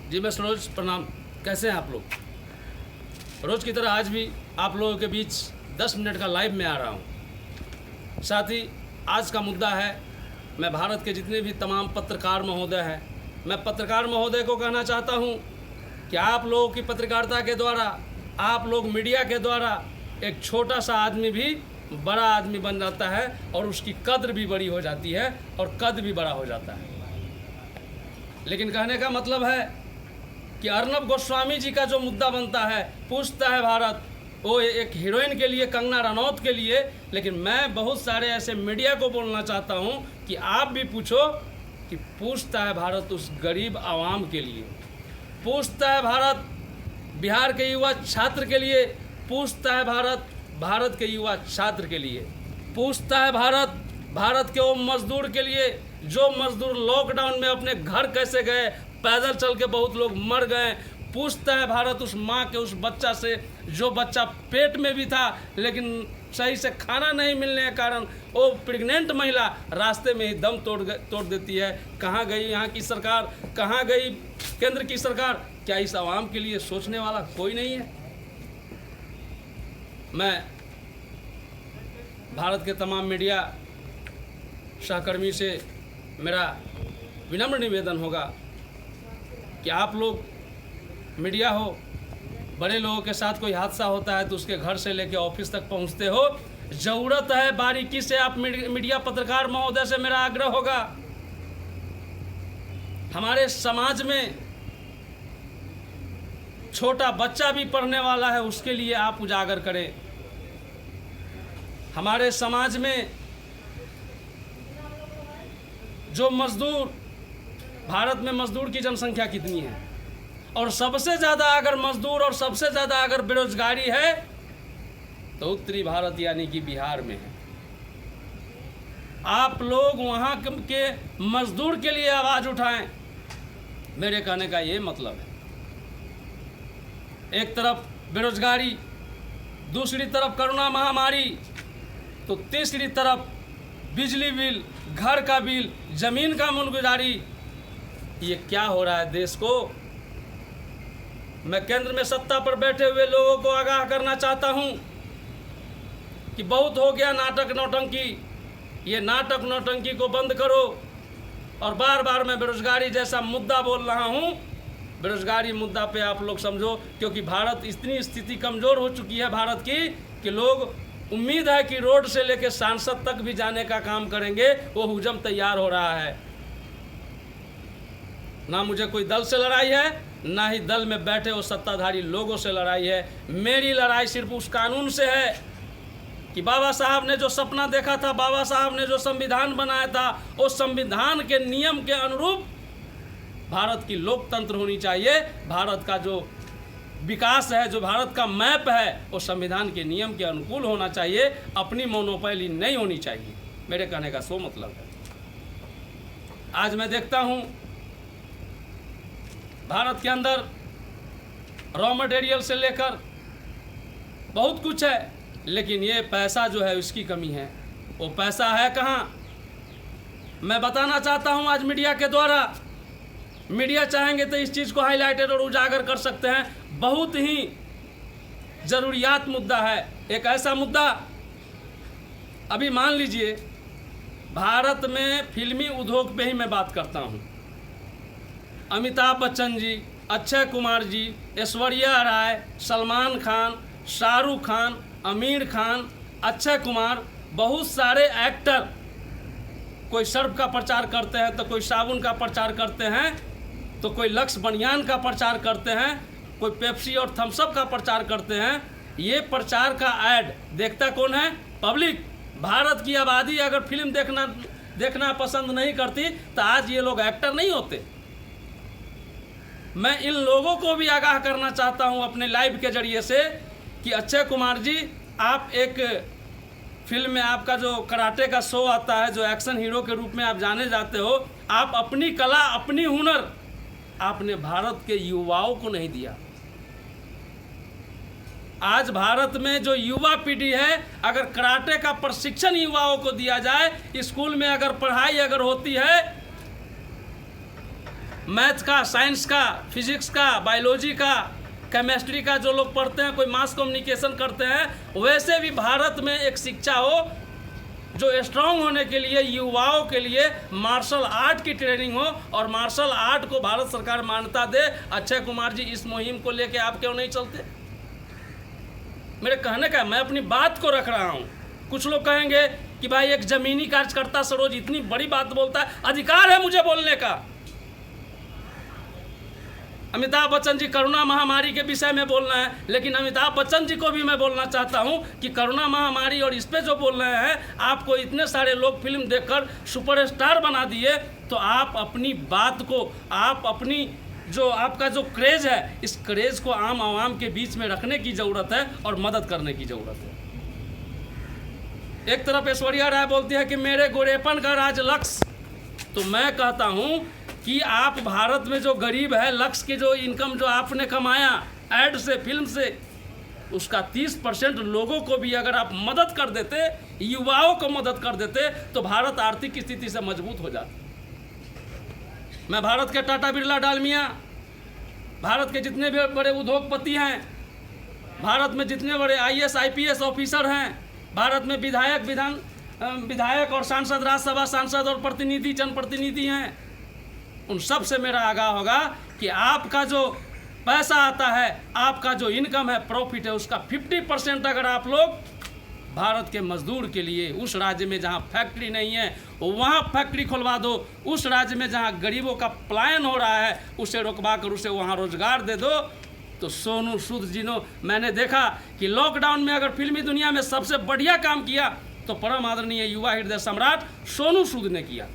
जी मैं सरोज, प्रणाम। कैसे हैं आप लोग? रोज़ की तरह आज भी आप लोगों के बीच 10 मिनट का लाइव में आ रहा हूं। साथ ही आज का मुद्दा है, मैं भारत के जितने भी तमाम पत्रकार महोदय हैं, मैं पत्रकार महोदय को कहना चाहता हूं कि आप लोगों की पत्रकारिता के द्वारा, आप लोग मीडिया के द्वारा एक छोटा सा आदमी भी बड़ा आदमी बन जाता है और उसकी कद्र भी बड़ी हो जाती है और कद भी बड़ा हो जाता है। लेकिन कहने का मतलब है कि अर्नब गोस्वामी जी का जो मुद्दा बनता है, पूछता है भारत, वो एक हीरोइन के लिए, कंगना रनौत के लिए, लेकिन मैं बहुत सारे ऐसे मीडिया को बोलना चाहता हूं कि आप भी पूछो कि पूछता है भारत उस गरीब आवाम के लिए, पूछता है भारत बिहार के युवा छात्र के लिए, पूछता है भारत के युवा छात्र के लिए, पूछता है भारत के वो मजदूर के लिए जो मजदूर लॉकडाउन में अपने घर कैसे गए, पैदल चल के बहुत लोग मर गए। पूछता है भारत उस माँ के उस बच्चा से जो बच्चा पेट में भी था लेकिन सही से खाना नहीं मिलने के कारण वो प्रेग्नेंट महिला रास्ते में ही दम तोड़ देती है। कहाँ गई यहाँ की सरकार, कहाँ गई केंद्र की सरकार? क्या इस आवाम के लिए सोचने वाला कोई नहीं है? मैं भारत के तमाम मीडिया सहकर्मी से मेरा विनम्र निवेदन होगा कि आप लोग मीडिया हो, बड़े लोगों के साथ कोई हादसा होता है तो उसके घर से लेकर ऑफिस तक पहुंचते हो, ज़रूरत है बारीकी से आप मीडिया पत्रकार महोदय से मेरा आग्रह होगा, हमारे समाज में छोटा बच्चा भी पढ़ने वाला है उसके लिए आप उजागर करें। हमारे समाज में जो मजदूर, भारत में मजदूर की जनसंख्या कितनी है और सबसे ज़्यादा अगर मजदूर और सबसे ज़्यादा अगर बेरोजगारी है तो उत्तरी भारत यानी कि बिहार में है। आप लोग वहाँ के मजदूर के लिए आवाज़ उठाएं। मेरे कहने का ये मतलब है, एक तरफ बेरोजगारी, दूसरी तरफ कोरोना महामारी, तो तीसरी तरफ बिजली बिल, घर का बिल, ज़मीन का मुलगुजारी। ये क्या हो रहा है देश को? मैं केंद्र में सत्ता पर बैठे हुए लोगों को आगाह करना चाहता हूं कि बहुत हो गया नाटक नौटंकी, ये नाटक नौटंकी को बंद करो। और बार बार मैं बेरोजगारी जैसा मुद्दा बोल रहा हूं, बेरोजगारी मुद्दा पे आप लोग समझो, क्योंकि भारत इतनी स्थिति कमज़ोर हो चुकी है भारत की कि लोग उम्मीद है कि रोड से लेकर सांसद तक भी जाने का काम करेंगे, वो हुजम तैयार हो रहा है। ना मुझे कोई दल से लड़ाई है, ना ही दल में बैठे वो सत्ताधारी लोगों से लड़ाई है। मेरी लड़ाई सिर्फ उस कानून से है कि बाबा साहब ने जो सपना देखा था, बाबा साहब ने जो संविधान बनाया था, उस संविधान के नियम के अनुरूप भारत की लोकतंत्र होनी चाहिए। भारत का जो विकास है, जो भारत का मैप है, वो संविधान के नियम के अनुकूल होना चाहिए, अपनी मोनोपोली नहीं होनी चाहिए। मेरे कहने का सो मतलब है। आज मैं देखता हूँ भारत के अंदर रॉ मटेरियल से लेकर बहुत कुछ है, लेकिन ये पैसा जो है उसकी कमी है। वो पैसा है कहाँ? मैं बताना चाहता हूँ आज मीडिया के द्वारा। मीडिया चाहेंगे तो इस चीज़ को हाईलाइटेड और उजागर कर सकते हैं। बहुत ही ज़रूरियात मुद्दा है, एक ऐसा मुद्दा। अभी मान लीजिए भारत में फिल्मी उद्योग पे ही मैं बात करता हूँ। अमिताभ बच्चन जी, अक्षय कुमार जी, ऐश्वर्या राय, सलमान खान, शाहरुख खान, आमिर खान, अक्षय कुमार, बहुत सारे एक्टर, कोई सर्फ का प्रचार करते हैं तो कोई साबुन का प्रचार करते हैं, तो कोई लक्स बनियान का प्रचार करते हैं, कोई पेप्सी और थम्सअप का प्रचार करते हैं। ये प्रचार का ऐड देखता कौन है? पब्लिक। भारत की आबादी अगर फिल्म देखना पसंद नहीं करती तो आज ये लोग एक्टर नहीं होते। मैं इन लोगों को भी आगाह करना चाहता हूं अपने लाइव के जरिए से कि अक्षय कुमार जी, आप एक फिल्म में आपका जो कराटे का शो आता है, जो एक्शन हीरो के रूप में आप जाने जाते हो, आप अपनी कला, अपनी हुनर आपने भारत के युवाओं को नहीं दिया। आज भारत में जो युवा पीढ़ी है, अगर कराटे का प्रशिक्षण युवाओं को दिया जाए, स्कूल में अगर पढ़ाई अगर होती है मैथ का, साइंस का, फिजिक्स का, बायोलॉजी का, केमिस्ट्री का जो लोग पढ़ते हैं, कोई मास कम्युनिकेशन करते हैं, वैसे भी भारत में एक शिक्षा हो जो स्ट्रांग होने के लिए युवाओं के लिए मार्शल आर्ट की ट्रेनिंग हो और मार्शल आर्ट को भारत सरकार मान्यता दे। अक्षय कुमार जी, इस मुहिम को लेके आप क्यों नहीं चलते? मेरे कहने का, मैं अपनी बात को रख रहा हूँ। कुछ लोग कहेंगे कि भाई एक जमीनी कार्यकर्ता सरोज इतनी बड़ी बात बोलता है, अधिकार है मुझे बोलने का। अमिताभ बच्चन जी कोरोना महामारी के विषय में बोल रहे हैं, लेकिन अमिताभ बच्चन जी को भी मैं बोलना चाहता हूं कि कोरोना महामारी और इस पे जो बोल रहे हैं, आपको इतने सारे लोग फिल्म देखकर सुपरस्टार बना दिए, तो आप अपनी बात को, आप अपनी जो आपका जो क्रेज है, इस क्रेज को आम आवाम के बीच में रखने की ज़रूरत है और मदद करने की ज़रूरत है। एक तरफ ऐश्वर्या राय बोलती है कि मेरे गोरेपन का राज लक्ष्य, तो मैं कहता हूं कि आप भारत में जो गरीब है, लक्ष्य की जो इनकम जो आपने कमाया ऐड से, फिल्म से, उसका 30% लोगों को भी अगर आप मदद कर देते, युवाओं को मदद कर देते, तो भारत आर्थिक स्थिति से मजबूत हो जाता। मैं भारत के टाटा, बिरला, डालमिया, भारत के जितने भी बड़े उद्योगपति हैं, भारत में जितने बड़े IAS IPS ऑफिसर हैं, भारत में विधायक और सांसद, राज्यसभा सांसद और प्रतिनिधि, जनप्रतिनिधि हैं, उन सब से मेरा आगाह होगा कि आपका जो पैसा आता है, आपका जो इनकम है, प्रॉफिट है, उसका 50% अगर आप लोग भारत के मजदूर के लिए, उस राज्य में जहां फैक्ट्री नहीं है वहां फैक्ट्री खुलवा दो, उस राज्य में जहां गरीबों का पलायन हो रहा है उसे रुकवा कर उसे वहां रोजगार दे दो। तो सोनू सूद जी ने, मैंने देखा कि लॉकडाउन में अगर फिल्मी दुनिया में सबसे बढ़िया काम किया तो परम आदरणीय युवा हृदय सम्राट सोनू सूद ने किया।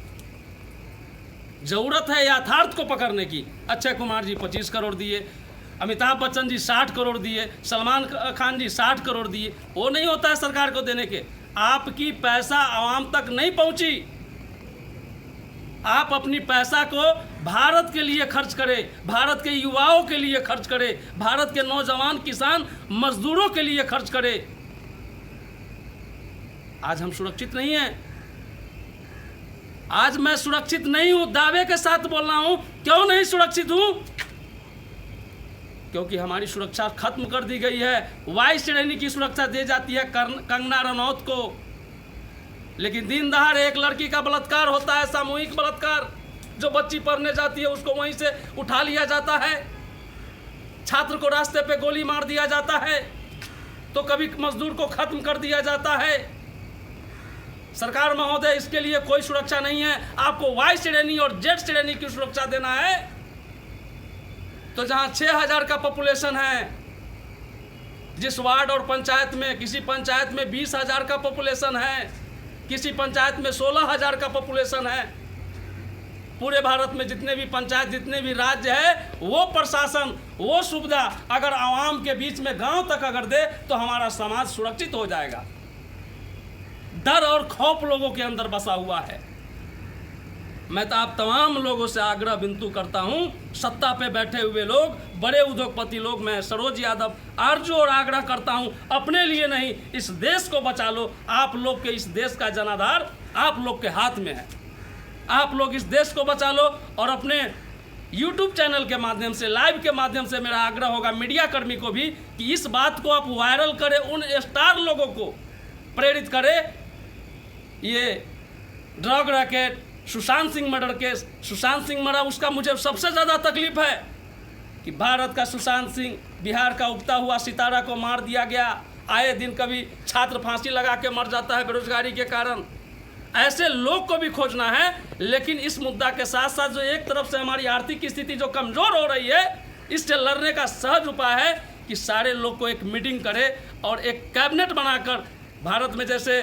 जरूरत है यथार्थ को पकड़ने की। अक्षय कुमार जी 25 करोड़ दिए, अमिताभ बच्चन जी 60 करोड़ दिए, सलमान खान जी 60 करोड़ दिए, वो नहीं होता है सरकार को देने के। आपकी पैसा आवाम तक नहीं पहुंची, आप अपनी पैसा को भारत के लिए खर्च करें, भारत के युवाओं के लिए खर्च करें, भारत के नौजवान किसान मजदूरों के लिए खर्च करें। आज हम सुरक्षित नहीं हैं, आज मैं सुरक्षित नहीं हूं, दावे के साथ बोल रहा हूं। क्यों नहीं सुरक्षित हूं? क्योंकि हमारी सुरक्षा खत्म कर दी गई है। वाई श्रेणी की सुरक्षा दी जाती है कंगना रनौत को, लेकिन दिन दहाड़े एक लड़की का बलात्कार होता है, सामूहिक बलात्कार, जो बच्ची पढ़ने जाती है उसको वहीं से उठा लिया जाता है, छात्र को रास्ते पे गोली मार दिया जाता है, तो कभी मजदूर को खत्म कर दिया जाता है। सरकार महोदय, इसके लिए कोई सुरक्षा नहीं है। आपको वाई श्रेणी और जेड श्रेणी की सुरक्षा देना है, तो जहां 6000 का पॉपुलेशन है, जिस वार्ड और पंचायत में, किसी पंचायत में 20,000 का पॉपुलेशन है, किसी पंचायत में 16,000 का पॉपुलेशन है, पूरे भारत में जितने भी पंचायत, जितने भी राज्य है, वो प्रशासन, वो सुविधा अगर आवाम के बीच में गांव तक अगर दे तो हमारा समाज सुरक्षित हो जाएगा। डर और खौफ लोगों के अंदर बसा हुआ है। मैं तो आप तमाम लोगों से आग्रह विनती करता हूं, सत्ता पे बैठे हुए लोग, बड़े उद्योगपति लोग, मैं सरोज यादव आरजू और आग्रह करता हूं, अपने लिए नहीं, इस देश को बचा लो। आप लोग के इस देश का जनाधार आप लोग के हाथ में है। आप लोग इस देश को बचा लो। और अपने YouTube चैनल के माध्यम से, लाइव के माध्यम से मेरा आग्रह होगा मीडिया कर्मी को भी कि इस बात को आप वायरल करें, उन स्टार लोगों को प्रेरित करें। ये drug racket, Sushant Singh murder case, Sushant Singh मरा, उसका मुझे सबसे ज़्यादा तकलीफ है कि भारत का सुशांत सिंह, बिहार का उगता हुआ सितारा को मार दिया गया। आए दिन कभी छात्र फांसी लगा के मर जाता है बेरोजगारी के कारण। ऐसे लोग को भी खोजना है। लेकिन इस मुद्दा के साथ साथ जो एक तरफ से हमारी आर्थिक स्थिति जो कमज़ोर हो रही है, इससे लड़ने का सहज उपाय है कि सारे लोग को एक मीटिंग करे और एक कैबिनेट बनाकर, भारत में जैसे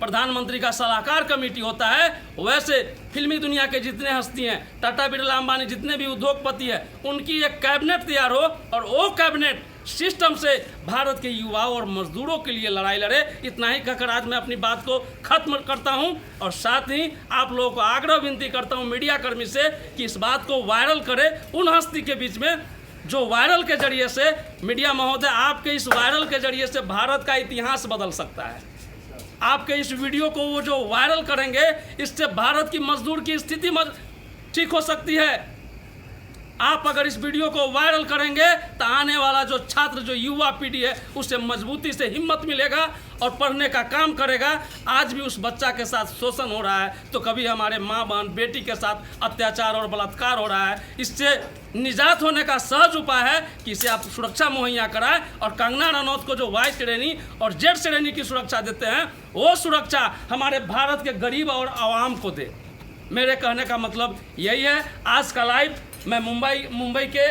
प्रधानमंत्री का सलाहकार कमेटी होता है, वैसे फिल्मी दुनिया के जितने हस्ती हैं, टाटा, बिरला, अंबानी, जितने भी उद्योगपति हैं, उनकी एक कैबिनेट तैयार हो और वो कैबिनेट सिस्टम से भारत के युवाओं और मजदूरों के लिए लड़ाई लड़े। इतना ही कहकर आज मैं अपनी बात को खत्म करता हूं और साथ ही आप लोगों को आग्रह विनती करता हूं मीडिया कर्मी से कि इस बात को वायरल करें उन हस्ती के बीच में जो वायरल के जरिए से, मीडिया महोदय, आपके इस वायरल के जरिए से भारत का इतिहास बदल सकता है। आपके इस वीडियो को वो जो वायरल करेंगे, इससे भारत की मजदूर की स्थिति ठीक हो सकती है। आप अगर इस वीडियो को वायरल करेंगे तो आने वाला जो छात्र, जो युवा पीढ़ी है, उसे मजबूती से हिम्मत मिलेगा और पढ़ने का काम करेगा। आज भी उस बच्चा के साथ शोषण हो रहा है, तो कभी हमारे माँ बहन बेटी के साथ अत्याचार और बलात्कार हो रहा है। इससे निजात होने का सहज उपाय है कि इसे आप सुरक्षा मुहैया कराएं, और कंगना रनौत को जो वाई श्रेणी और जेड श्रेणी की सुरक्षा देते हैं, वो सुरक्षा हमारे भारत के गरीब और आवाम को दे। मेरे कहने का मतलब यही है। आज का लाइव मैं मुंबई के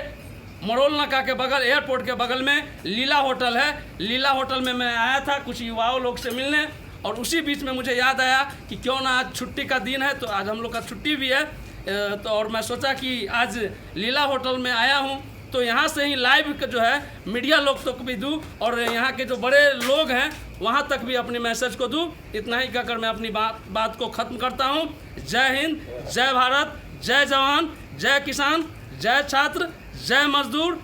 मरोल नाका के बगल, एयरपोर्ट के बगल में लीला होटल है, लीला होटल में मैं आया था कुछ युवाओं लोग से मिलने, और उसी बीच में मुझे याद आया कि क्यों ना आज छुट्टी का दिन है, तो आज हम लोग का छुट्टी भी है, तो और मैं सोचा कि आज लीला होटल में आया हूँ तो यहाँ से ही लाइव का जो है मीडिया लोग तक भी दूँ, और यहाँ के जो बड़े लोग हैं वहाँ तक भी अपनी मैसेज को दूँ। इतना ही कहकर मैं अपनी बात को ख़त्म करता हूँ। जय हिंद, जय भारत, जय जवान, जय किसान, जय छात्र, जय मजदूर,